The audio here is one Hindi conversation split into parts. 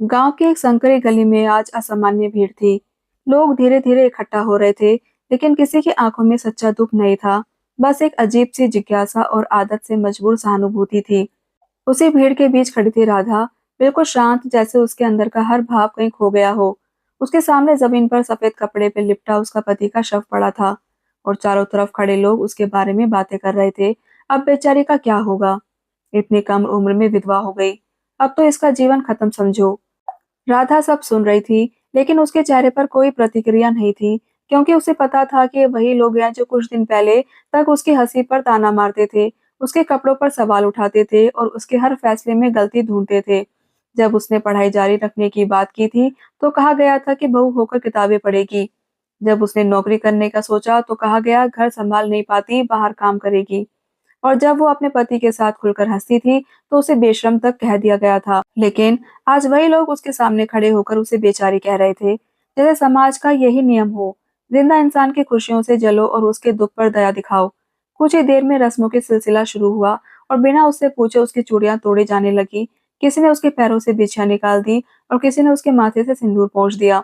गांव की एक संकरी गली में आज असामान्य भीड़ थी। लोग धीरे धीरे इकट्ठा हो रहे थे, लेकिन किसी की आंखों में सच्चा दुख नहीं था। बस एक अजीब सी जिज्ञासा और आदत से मजबूर सहानुभूति थी। उसी भीड़ के बीच खड़ी थी राधा, बिल्कुल शांत, जैसे उसके अंदर का हर भाव कहीं खो गया हो। उसके सामने जमीन पर सफेद कपड़े पे लिपटा उसका पति का शव पड़ा था, और चारों तरफ खड़े लोग उसके बारे में बातें कर रहे थे। अब बेचारी का क्या होगा? इतनी कम उम्र में विधवा हो गई। अब तो इसका जीवन खत्म समझो। राधा सब सुन रही थी, लेकिन उसके चेहरे पर कोई प्रतिक्रिया नहीं थी, क्योंकि उसे पता था कि ये वही लोग हैं जो कुछ दिन पहले तक उसकी हंसी पर ताना मारते थे, उसके कपड़ों पर सवाल उठाते थे और उसके हर फैसले में गलती ढूंढते थे। जब उसने पढ़ाई जारी रखने की बात की थी, तो कहा गया था कि बहू होकर किताबें पढ़ेगी। जब उसने नौकरी करने का सोचा, तो कहा गया घर संभाल नहीं पाती, बाहर काम करेगी। और जब वो अपने पति के साथ खुलकर हंसती थी, तो उसे बेशर्म तक कह दिया गया था। लेकिन आज वही लोग उसके सामने खड़े होकर उसे बेचारी कह रहे थे, जैसे समाज का यही नियम हो। जिंदा इंसान की खुशियों से जलो और उसके दुख पर दया दिखाओ। कुछ ही देर में रस्मों के सिलसिला शुरू हुआ, और बिना उससे पूछे उसकी चूड़ियां तोड़ी जाने लगी। किसी ने उसके पैरों से बिछियां निकाल दी, और किसी ने उसके माथे से सिंदूर पोंछ दिया,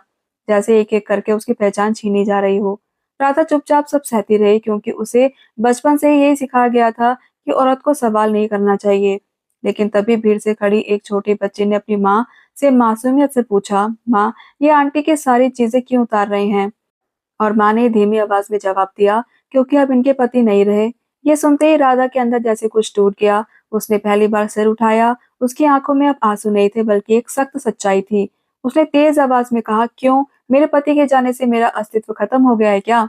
जैसे एक एक करके उसकी पहचान छीनी जा रही हो। राधा चुपचाप सब सहती रही, क्योंकि उसे बचपन से ही यही सिखाया गया था कि औरत को सवाल नहीं करना चाहिए। लेकिन तभी भीड़ से खड़ी एक छोटी बच्ची ने अपनी माँ से मासूमियत से पूछा, माँ, ये आंटी की सारी चीजें क्यों उतार रहे हैं? और माँ ने धीमी आवाज में जवाब दिया, क्योंकि अब इनके पति नहीं रहे। ये सुनते ही राधा के अंदर जैसे कुछ टूट गया। उसने पहली बार सिर उठाया। उसकी आंखों में अब आंसू नहीं थे, बल्कि एक सख्त सच्चाई थी। उसने तेज आवाज में कहा, क्यों? मेरे पति के जाने से मेरा अस्तित्व खत्म हो गया है क्या?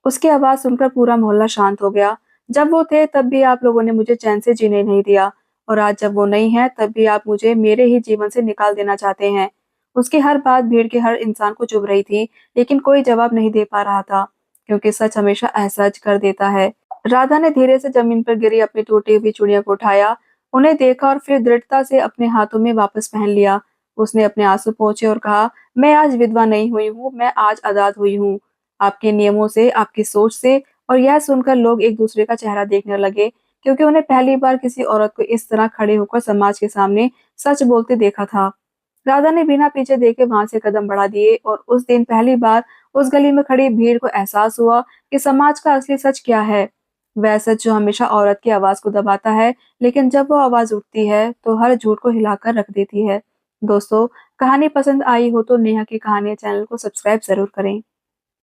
उसकी आवाज सुनकर पूरा मोहल्ला शांत हो गया। जब वो थे तब भी आप लोगों ने मुझे चैन से जीने नहीं दिया, और आज जब वो नहीं है तब भी आप मुझे मेरे ही जीवन से निकाल देना चाहते हैं। उसकी हर बात भीड़ के हर इंसान को चुभ रही थी, लेकिन कोई जवाब नहीं दे पा रहा था, क्योंकि सच हमेशा असहज कर देता है। राधा ने धीरे से जमीन पर गिरी अपनी टूटी हुई चूड़ियों को उठाया, उन्हें देखा और फिर दृढ़ता से अपने हाथों में वापस पहन लिया। उसने अपने आंसू पोंछे और कहा, मैं आज विधवा नहीं हुई हूँ, मैं आज आजाद हुई हूँ। आपके नियमों से, आपकी सोच से। और यह सुनकर लोग एक दूसरे का चेहरा देखने लगे, क्योंकि उन्हें पहली बार किसी औरत को इस तरह खड़े होकर समाज के सामने सच बोलते देखा था। राधा ने बिना पीछे देखे वहां से कदम बढ़ा दिए, और उस दिन पहली बार उस गली में खड़ी भीड़ को एहसास हुआ कि समाज का असली सच क्या है। वह सच जो हमेशा औरत की आवाज को दबाता है, लेकिन जब वो आवाज उठती है तो हर झूठ को हिलाकर रख देती है। दोस्तों, कहानी पसंद आई हो तो नेहा की कहानी चैनल को सब्सक्राइब जरूर करें।